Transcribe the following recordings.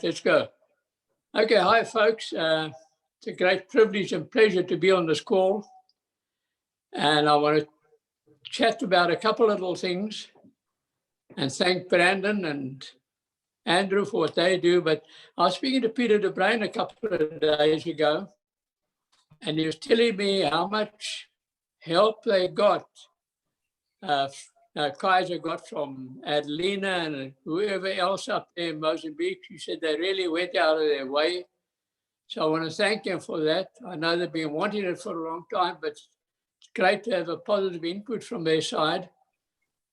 Let's go. Okay, hi folks. It's a great privilege and pleasure to be on this call. And I want to chat about a couple of little things and thank Brandon and Andrew for what they do. But I was speaking to Peter De Bruin a couple of days ago, and he was telling me how much help they got, Kaiser got from Adelina and whoever else up there in Mozambique. He said they really went out of their way. So I want to thank them for that. I know they've been wanting it for a long time, but it's great to have a positive input from their side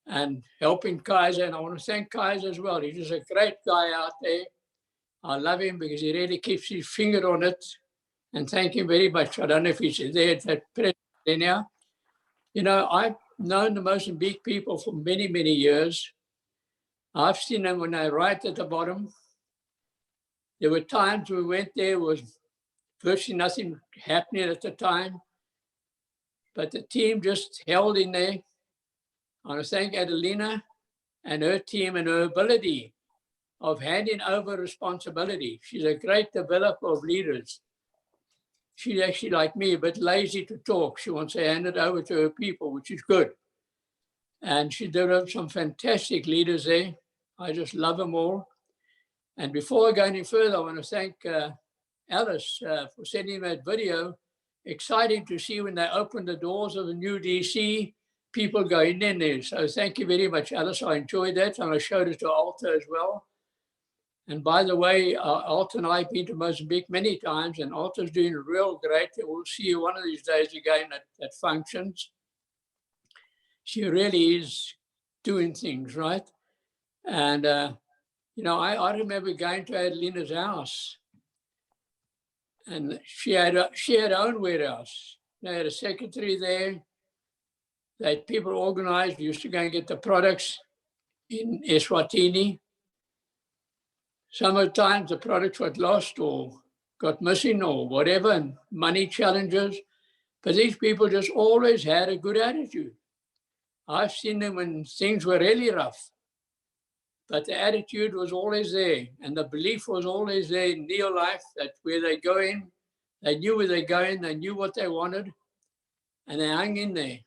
and helping Kaiser. And I want to thank Kaiser as well. He's just a great guy out there. I love him because he really keeps his finger on it. And thank him very much. I don't know if he's there at that present now. You know, I've known the Mozambique people for many, many years. I've seen them when they're right at the bottom. There were times we went there, was virtually nothing happening at the time, but the team just held in there. I want to thank Adelina and her team and her ability of handing over responsibility. She's a great developer of leaders. She's actually like me, a bit lazy to talk. She wants to hand it over to her people, which is good. And she developed some fantastic leaders there. I just love them all. And before I go any further, I want to thank Alice for sending that video. Exciting to see when they open the doors of the new DC, people going in there. So thank you very much, Alice. I enjoyed that. And I showed it to Alta as well. And by the way, Alta and I have been to Mozambique many times, and Alta's doing real great. We'll see you one of these days again at functions. She really is doing things, right? And, you know, I remember going to Adelina's house, and she had her own warehouse. They had a secretary there. They had people organized. We used to go and get the products in Eswatini. Some of the times the products got lost or got missing or whatever, and money challenges. But these people just always had a good attitude. I've seen them when things were really rough, but the attitude was always there, and the belief was always there in their life that where they're going, they knew where they're going, they knew what they wanted, and they hung in there.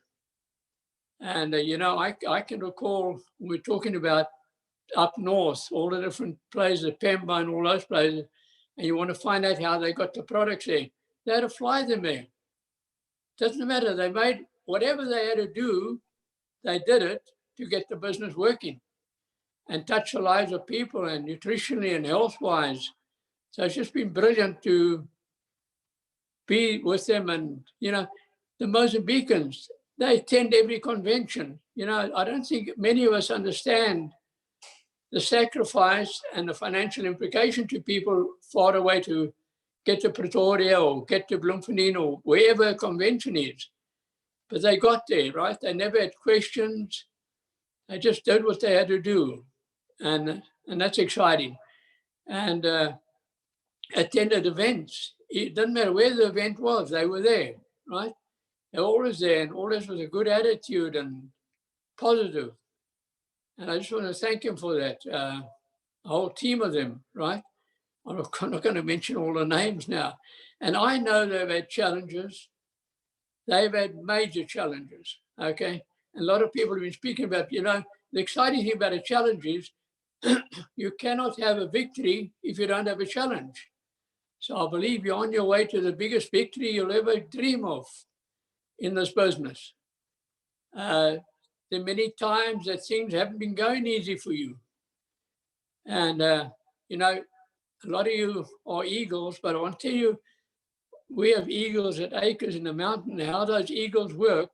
And, you know, I can recall we're talking about up north, all the different places, Pemba and all those places, and you want to find out how they got the products there. They had to fly them there. Doesn't matter. They made whatever they had to do, they did it to get the business working and touch the lives of people and nutritionally and health-wise. So it's just been brilliant to be with them. And, you know, the Mozambicans, they attend every convention. You know, I don't think many of us understand the sacrifice and the financial implication to people far away to get to Pretoria or get to Bloemfontein or wherever a convention is. But they got there, right? They never had questions. They just did what they had to do. And that's exciting. And attended events. It doesn't matter where the event was, they were there, right? They were always there, and always with a good attitude and positive. And I just want to thank him for that. A whole team of them, right? I'm not going to mention all the names now. And I know they've had challenges. They've had major challenges, okay? And a lot of people have been speaking about, you know, the exciting thing about a challenge is you cannot have a victory if you don't have a challenge. So I believe you're on your way to the biggest victory you'll ever dream of in this business. There are many times that things haven't been going easy for you. And, you know, a lot of you are eagles, but I want to tell you, we have eagles at acres in the mountain. How those eagles work,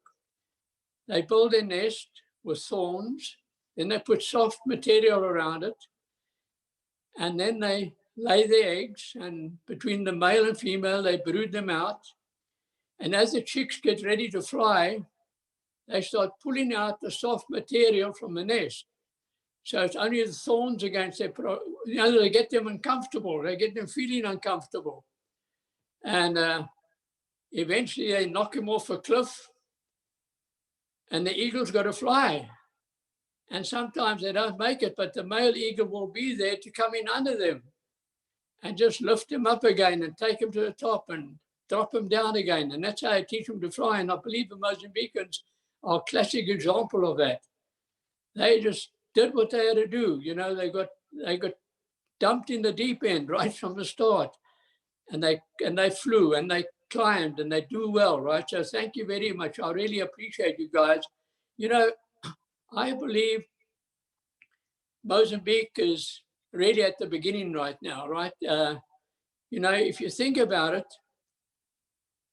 they build a nest with thorns, then they put soft material around it, and then they lay their eggs, and between the male and female, they brood them out. And as the chicks get ready to fly, they start pulling out the soft material from the nest. So it's only the thorns against their, you know, they get them uncomfortable. They get them feeling uncomfortable. And eventually they knock him off a cliff, and the eagle's got to fly. And sometimes they don't make it, but the male eagle will be there to come in under them and just lift him up again and take him to the top and drop him down again. And that's how I teach them to fly. And I believe the Mozambicans are a classic example of that. They just did what they had to do. You know, they got dumped in the deep end right from the start. And they flew and they climbed and they do well, right? So thank you very much. I really appreciate you guys. You know, I believe Mozambique is really at the beginning right now, right? You know, if you think about it,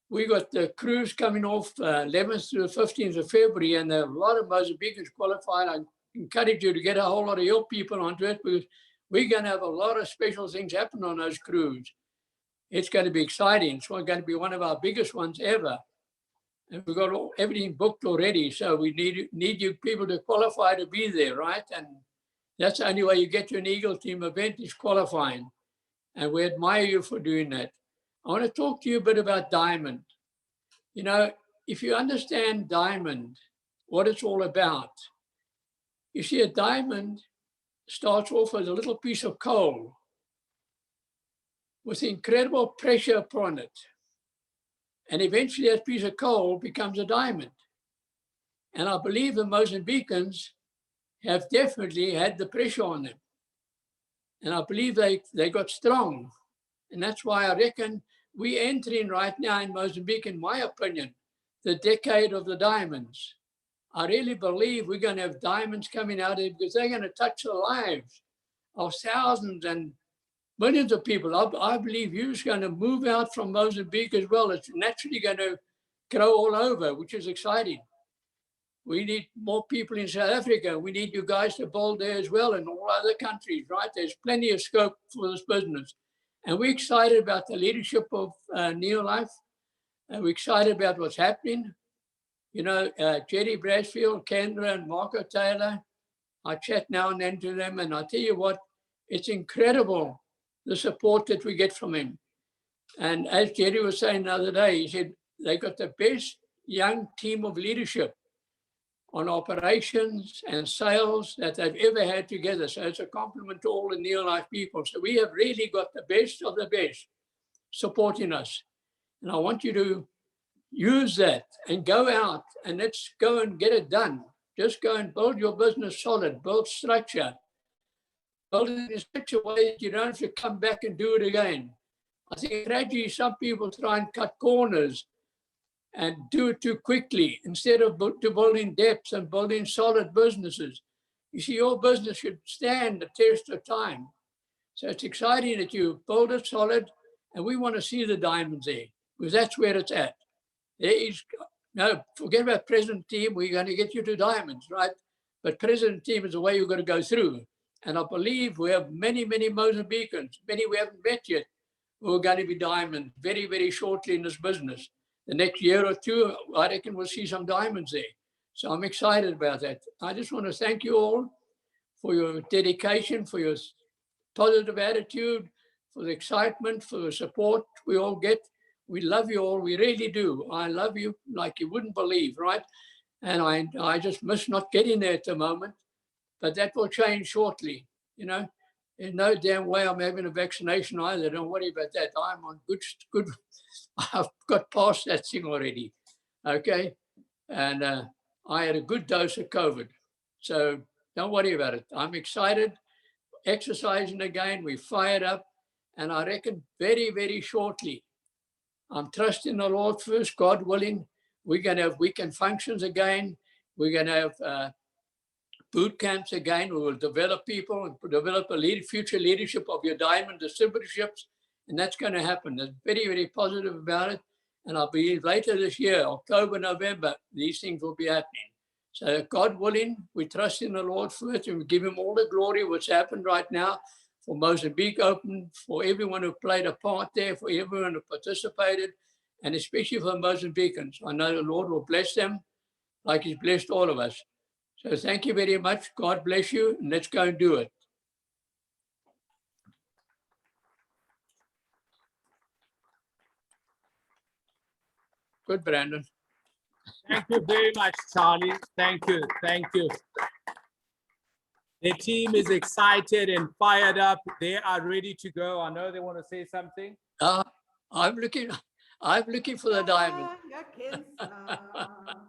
we got the cruise coming off 11th to the 15th of February, and there are a lot of Mozambicans qualified. I encourage you to get a whole lot of your people onto it, because we're going to have a lot of special things happen on those cruises. It's going to be exciting. It's going to be one of our biggest ones ever. And we've got everything booked already. So we need you people to qualify to be there, right? And that's the only way you get to an Eagle Team event is qualifying. And we admire you for doing that. I want to talk to you a bit about Diamond. You know, if you understand Diamond, what it's all about, you see a diamond starts off as a little piece of coal with incredible pressure upon it. And eventually that piece of coal becomes a diamond. And I believe the Mozambicans have definitely had the pressure on them. And I believe they got strong. And that's why I reckon we're entering right now in Mozambique, in my opinion, the decade of the diamonds. I really believe we're going to have diamonds coming out of it, because they're going to touch the lives of thousands and millions of people. I believe you're going to move out from Mozambique as well. It's naturally going to grow all over, which is exciting. We need more people in South Africa. We need you guys to build there as well, and all other countries, right? There's plenty of scope for this business. And we're excited about the leadership of Neolife. And we're excited about what's happening. You know, Jerry Brasfield, Kendra, and Marco Taylor, I chat now and then to them, and I tell you what, it's incredible the support that we get from him. And as Jerry was saying the other day, he said they got the best young team of leadership on operations and sales that they've ever had together. So it's a compliment to all the Neolife people. So we have really got the best of the best supporting us. And I want you to use that and go out and let's go and get it done. Just go and build your business solid, build structure, build it in such a way that you don't have to come back and do it again. I think gradually some people try and cut corners and do it too quickly instead of building depths and building solid businesses. You see, your business should stand the test of time. So it's exciting that you build it solid, and we want to see the diamonds there, because that's where it's at. There is, no, forget about President Team, we're going to get you to diamonds, right? But President Team is the way you're going to go through. And I believe we have many, many Mozambicans, many we haven't met yet, who are going to be diamonds very, very shortly in this business. The next year or two, I reckon we'll see some diamonds there. So I'm excited about that. I just want to thank you all for your dedication, for your positive attitude, for the excitement, for the support we all get. We love you all. We really do. I love you like you wouldn't believe, right? And I just miss not getting there at the moment, but that will change shortly. You know, there's no damn way I'm having a vaccination either. Don't worry about that. I'm on good. I've got past that thing already. Okay. And I had a good dose of COVID. So don't worry about it. I'm excited, exercising again. We fired up. And I reckon very, very shortly, I'm trusting the Lord first, God willing, we're going to have weekend functions again. We're going to have boot camps again. We will develop people and develop a future leadership of your diamond distributorships. And that's going to happen. They're very, very positive about it. And I believe later this year, October, November, these things will be happening. So God willing, we trust in the Lord first, and we give him all the glory what's happened right now for Mozambique Open, for everyone who played a part there, for everyone who participated, and especially for Mozambicans. I know the Lord will bless them like he's blessed all of us. So thank you very much. God bless you, and let's go and do it. Good, Brandon. Thank you very much, Charlie. Thank you. Thank you. Their team is excited and fired up. They are ready to go. I know they want to say something. I'm looking for the diamond. Ja, kensa.